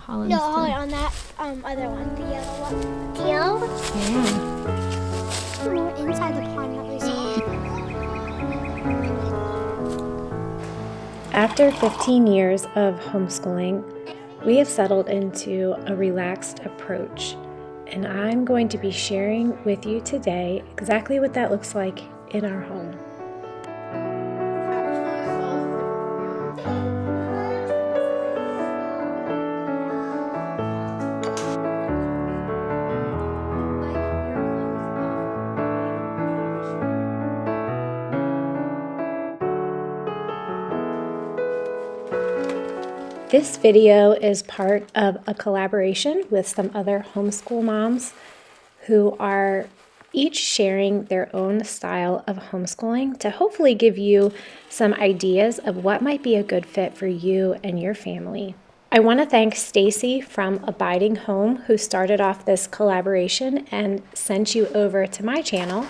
Holland. No, on that other one, the yellow one. The yellow one? Yeah. More inside the pond that we saw. After 15 years of homeschooling, we have settled into a relaxed approach, and I'm going to be sharing with you today exactly what that looks like in our home. This video is part of a collaboration with some other homeschool moms who are each sharing their own style of homeschooling to hopefully give you some ideas of what might be a good fit for you and your family. I want to thank Stacy from Abiding Home who started off this collaboration and sent you over to my channel.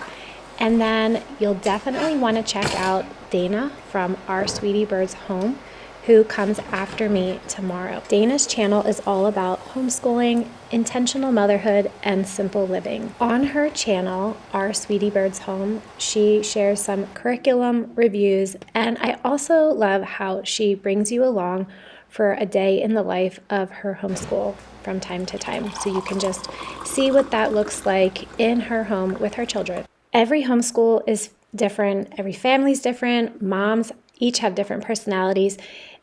And then you'll definitely want to check out Dayna from Our Sweetie Bird's Home, who comes after me tomorrow. Dayna's channel is all about homeschooling, intentional motherhood, and simple living. On her channel, Our Sweetie Bird's Home, she shares some curriculum reviews, and I also love how she brings you along for a day in the life of her homeschool from time to time, so you can just see what that looks like in her home with her children. Every homeschool is different, every family's different, moms each have different personalities,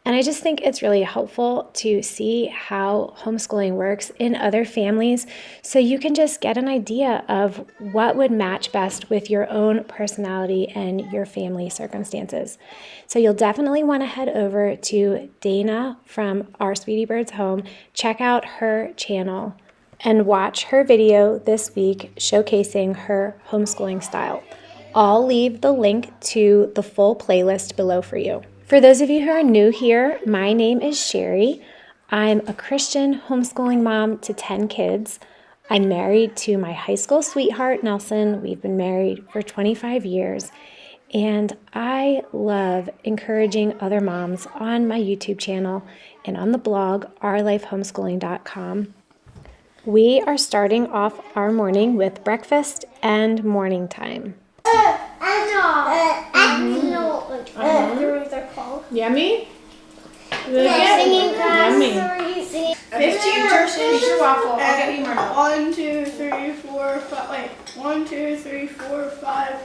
and I just think it's really helpful to see how homeschooling works in other families so you can just get an idea of what would match best with your own personality and your family circumstances. So you'll definitely want to head over to Dayna from Our Sweetie Bird's Home, check out her channel, and watch her video this week showcasing her homeschooling style. I'll leave the link to the full playlist below for you. For those of you who are new here, my name is Sherry. I'm a Christian homeschooling mom to 10 kids. I'm married to my high school sweetheart, Nelson. We've been married for 25 years. And I love encouraging other moms on my YouTube channel and on the blog, ourlifehomeschooling.com. We are starting off our morning with breakfast and morning time. The rooms are called. Yummy? Singing class. Yummy. 15 Turkish waffle. I'll get you more. 1, 2, 3, 4, 5. Wait. 1, 2, 3, 4, 5,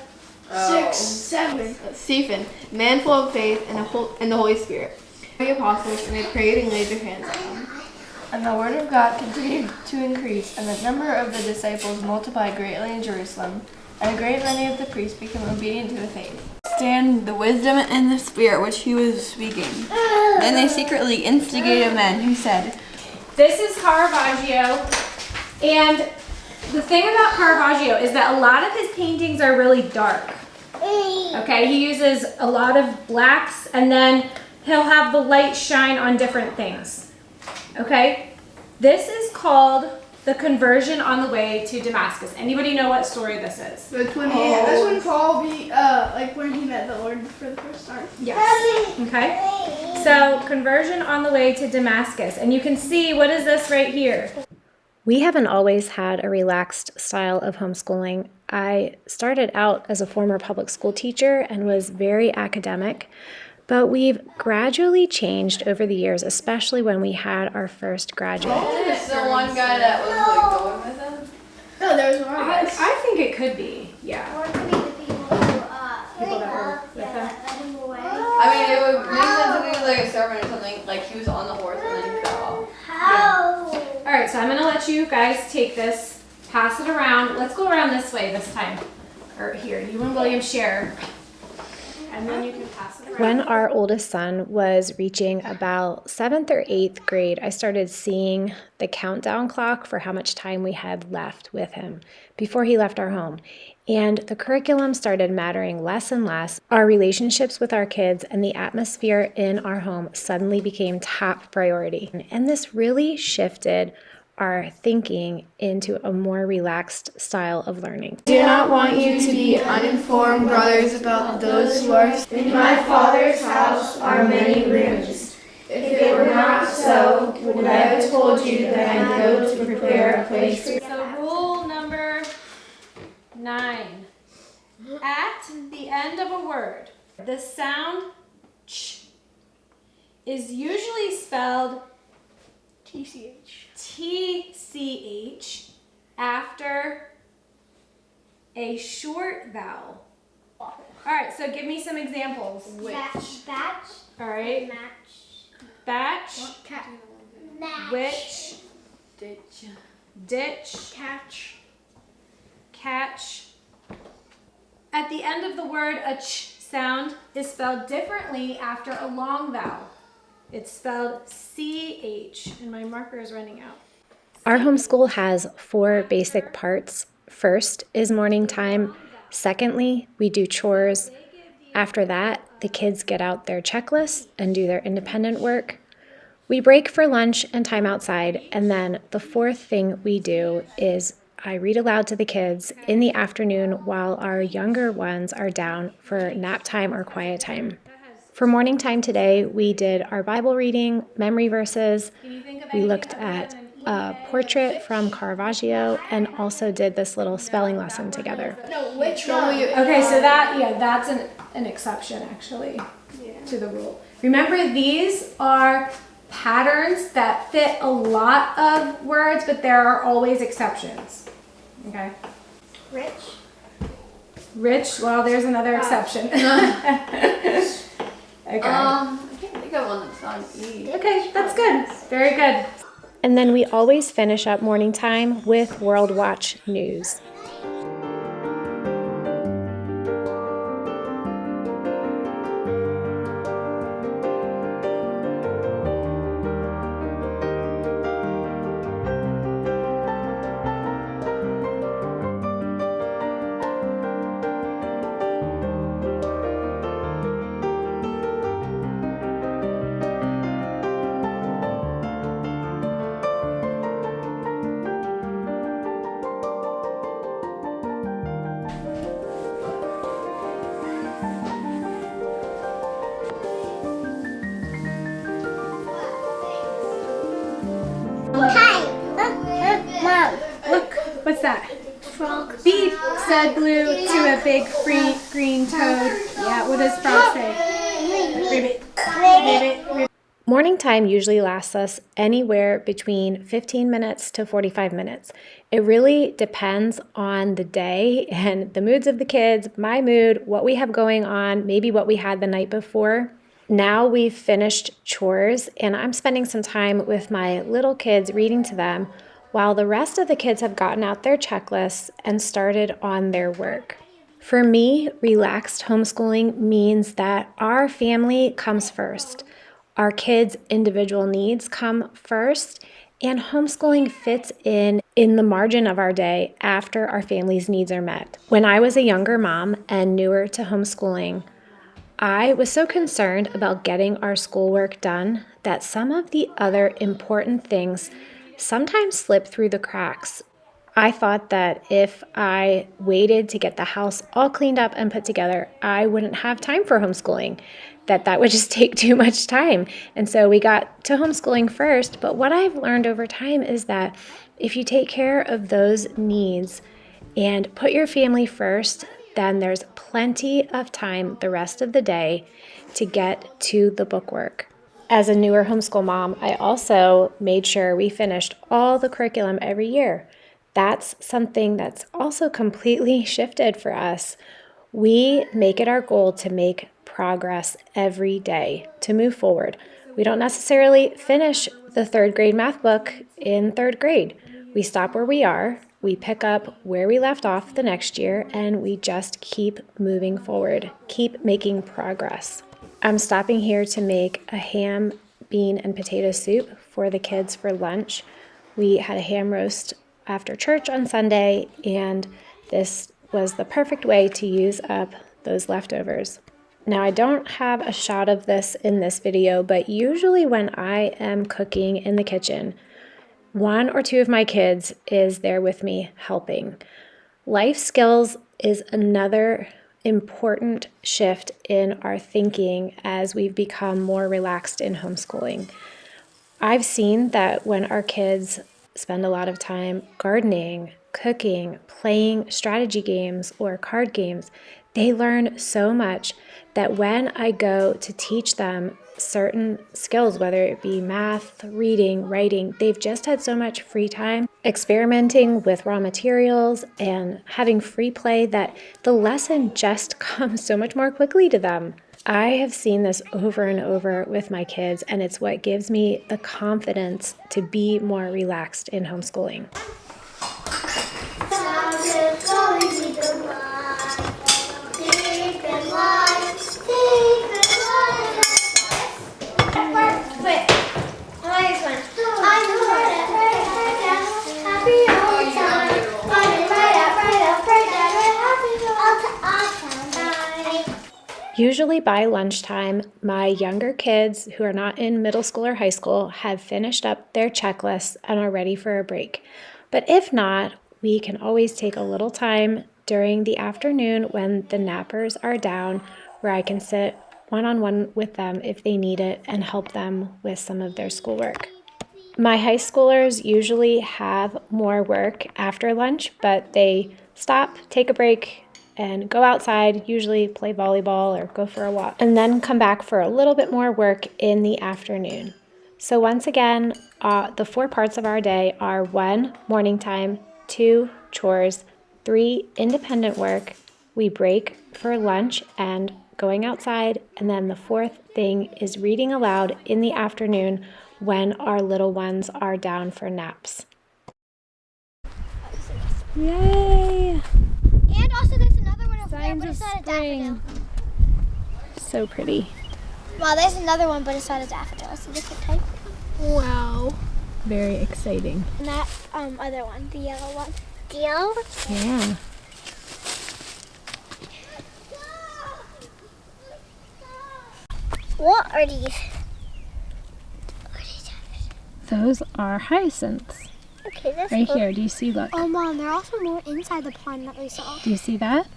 6, 7. Stephen, man full of faith and the Holy Spirit. The apostles, and they prayed and laid their hands on them. And the word of God continued to increase, and the number of the disciples multiplied greatly in Jerusalem, and a great many of the priests became obedient to the faith. Stand the wisdom and the spirit which he was speaking. Then they secretly instigated men who said, This is Caravaggio, and the thing about Caravaggio is that a lot of his paintings are really dark. Okay, he uses a lot of blacks, and then he'll have the light shine on different things. Okay, this is called The Conversion on the Way to Damascus. Anybody know what story this is? That's when Paul when he met the Lord for the first time. Yes. Okay. So, conversion on the way to Damascus. And you can see, what is this right here? We haven't always had a relaxed style of homeschooling. I started out as a former public school teacher and was very academic, but we've gradually changed over the years, especially when we had our first graduate. Is the one guy that was going with them? No, there was one. I think it could be, yeah. Or it could be the people who, People that were with them. led him away. I mean, it would make sense if he was like a servant or something, like he was on the horse and then he fell off. How? All right, so I'm going to let you guys take this, pass it around. Let's go around this way this time. Or here, you and William share. And then you can pass it around. When our oldest son was reaching about 7th or 8th grade, I started seeing the countdown clock for how much time we had left with him before he left our home. And the curriculum started mattering less and less. Our relationships with our kids and the atmosphere in our home suddenly became top priority. And this really shifted our thinking into a more relaxed style of learning. Do not want you to be uninformed, brothers, about those who are. In my Father's house are many rooms. If it were not so, would I have told you that I go to prepare a place for you? So rule number 9. At the end of a word, the sound ch is usually spelled TCH after a short vowel. All right, so give me some examples. Batch. All right, Match. batch, Match. which, ditch, catch. At the end of the word, a ch sound is spelled differently after a long vowel. It's spelled CH, and my marker is running out. Our homeschool has 4 basic parts. First is morning time. Secondly, we do chores. After that, the kids get out their checklists and do their independent work. We break for lunch and time outside, and then the 4th thing we do is I read aloud to the kids in the afternoon while our younger ones are down for nap time or quiet time. For morning time today, we did our Bible reading, memory verses. We looked at a portrait from Caravaggio and also did this little spelling lesson together. No, which one? Okay, so that's an exception actually to the rule. Remember, these are patterns that fit a lot of words, but there are always exceptions. Okay. Rich, well, there's another exception. Okay. I can't think of one that's on E. Okay, that's good. Very good. And then we always finish up morning time with World Watch News. Mom. Look, what's that? Frog. Beep, said Blue to a big green toad. Yeah, what does Frog say? Ribbit. Ribbit. Morning time usually lasts us anywhere between 15 minutes to 45 minutes. It really depends on the day and the moods of the kids, my mood, what we have going on, maybe what we had the night before. Now we've finished chores and I'm spending some time with my little kids reading to them while the rest of the kids have gotten out their checklists and started on their work. For me, relaxed homeschooling means that our family comes first. Our kids' individual needs come first, and homeschooling fits in the margin of our day after our family's needs are met. When I was a younger mom and newer to homeschooling, I was so concerned about getting our schoolwork done that some of the other important things sometimes slip through the cracks. I thought that if I waited to get the house all cleaned up and put together, I wouldn't have time for homeschooling, that would just take too much time. And so we got to homeschooling first, but what I've learned over time is that if you take care of those needs and put your family first, then there's plenty of time the rest of the day to get to the bookwork. As a newer homeschool mom, I also made sure we finished all the curriculum every year. That's something that's also completely shifted for us. We make it our goal to make progress every day, to move forward. We don't necessarily finish the 3rd grade math book in 3rd grade. We stop where we are, we pick up where we left off the next year, and we just keep moving forward, keep making progress. I'm stopping here to make a ham, bean, and potato soup for the kids for lunch. We had a ham roast after church on Sunday, and this was the perfect way to use up those leftovers. Now, I don't have a shot of this in this video, but usually when I am cooking in the kitchen, 1 or 2 of my kids is there with me helping. Life skills is another important shift in our thinking as we've become more relaxed in homeschooling. I've seen that when our kids spend a lot of time gardening, cooking, playing strategy games or card games, they learn so much that when I go to teach them certain skills, whether it be math, reading, writing, they've just had so much free time experimenting with raw materials and having free play that the lesson just comes so much more quickly to them. I have seen this over and over with my kids, and it's what gives me the confidence to be more relaxed in homeschooling. Usually by lunchtime, my younger kids who are not in middle school or high school have finished up their checklists and are ready for a break. But if not, we can always take a little time during the afternoon when the nappers are down where I can sit one-on-one with them if they need it and help them with some of their schoolwork. My high schoolers usually have more work after lunch, but they stop, take a break, and go outside, usually play volleyball or go for a walk, and then come back for a little bit more work in the afternoon. So once again, the 4 parts of our day are 1, morning time, 2, chores, 3, independent work, we break for lunch and going outside, and then the 4th thing is reading aloud in the afternoon when our little ones are down for naps. Yay! And also there's another one over there, Signs but of it's not a spring. daffodil. So pretty. Wow, there's another one, but it's not a daffodil. It's a different type. Wow. Very exciting. And that other one, the yellow one. The yellow one? Yeah. What are these? Those are hyacinths. Okay, that's Right cool. here. Do you see? Look. Oh, Mom, there are also more inside the pond that we saw. Do you see that?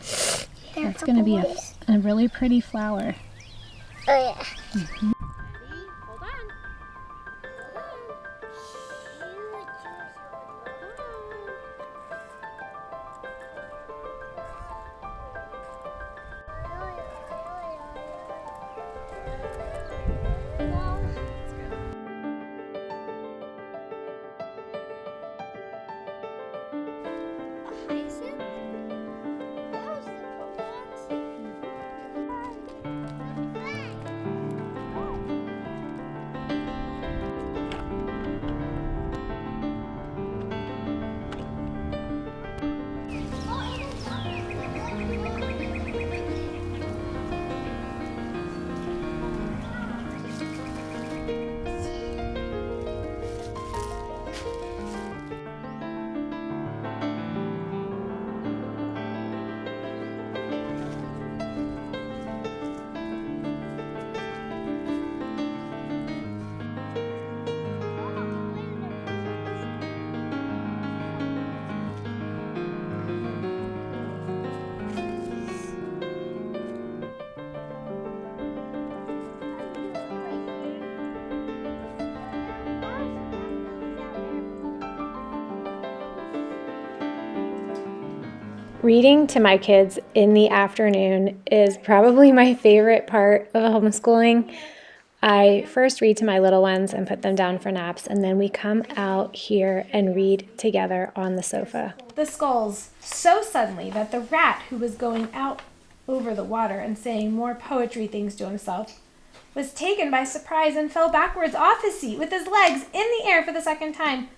They're That's going to be a really pretty flower. Oh, yeah. Reading to my kids in the afternoon is probably my favorite part of homeschooling. I first read to my little ones and put them down for naps, and then we come out here and read together on the sofa. The skulls so suddenly that the rat, who was going out over the water and saying more poetry things to himself, was taken by surprise and fell backwards off his seat with his legs in the air for the second time,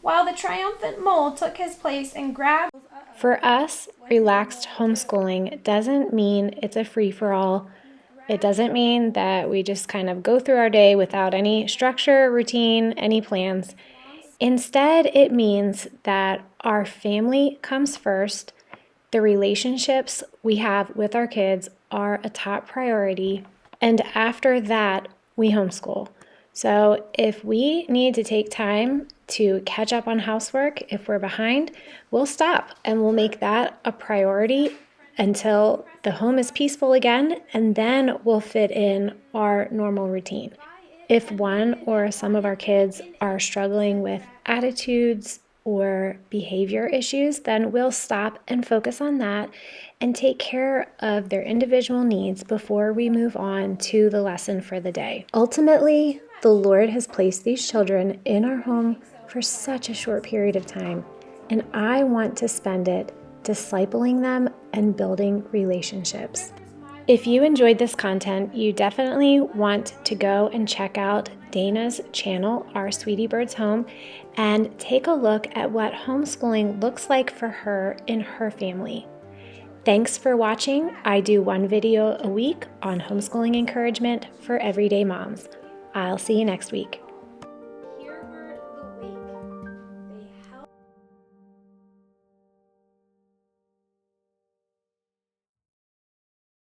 while the triumphant mole took his place and grabbed. For us, relaxed homeschooling doesn't mean it's a free-for-all. It doesn't mean that we just kind of go through our day without any structure, routine, any plans. Instead, it means that our family comes first. The relationships we have with our kids are a top priority. And after that, we homeschool. So if we need to take time to catch up on housework, if we're behind, we'll stop and we'll make that a priority until the home is peaceful again, and then we'll fit in our normal routine. If one or some of our kids are struggling with attitudes or behavior issues, then we'll stop and focus on that and take care of their individual needs before we move on to the lesson for the day. Ultimately, the Lord has placed these children in our home for such a short period of time, and I want to spend it discipling them and building relationships. If you enjoyed this content, you definitely want to go and check out Dayna's channel, Our Sweetie Bird's Home, and take a look at what homeschooling looks like for her in her family. Thanks for watching. I do one video a week on homeschooling encouragement for everyday moms. I'll see you next week.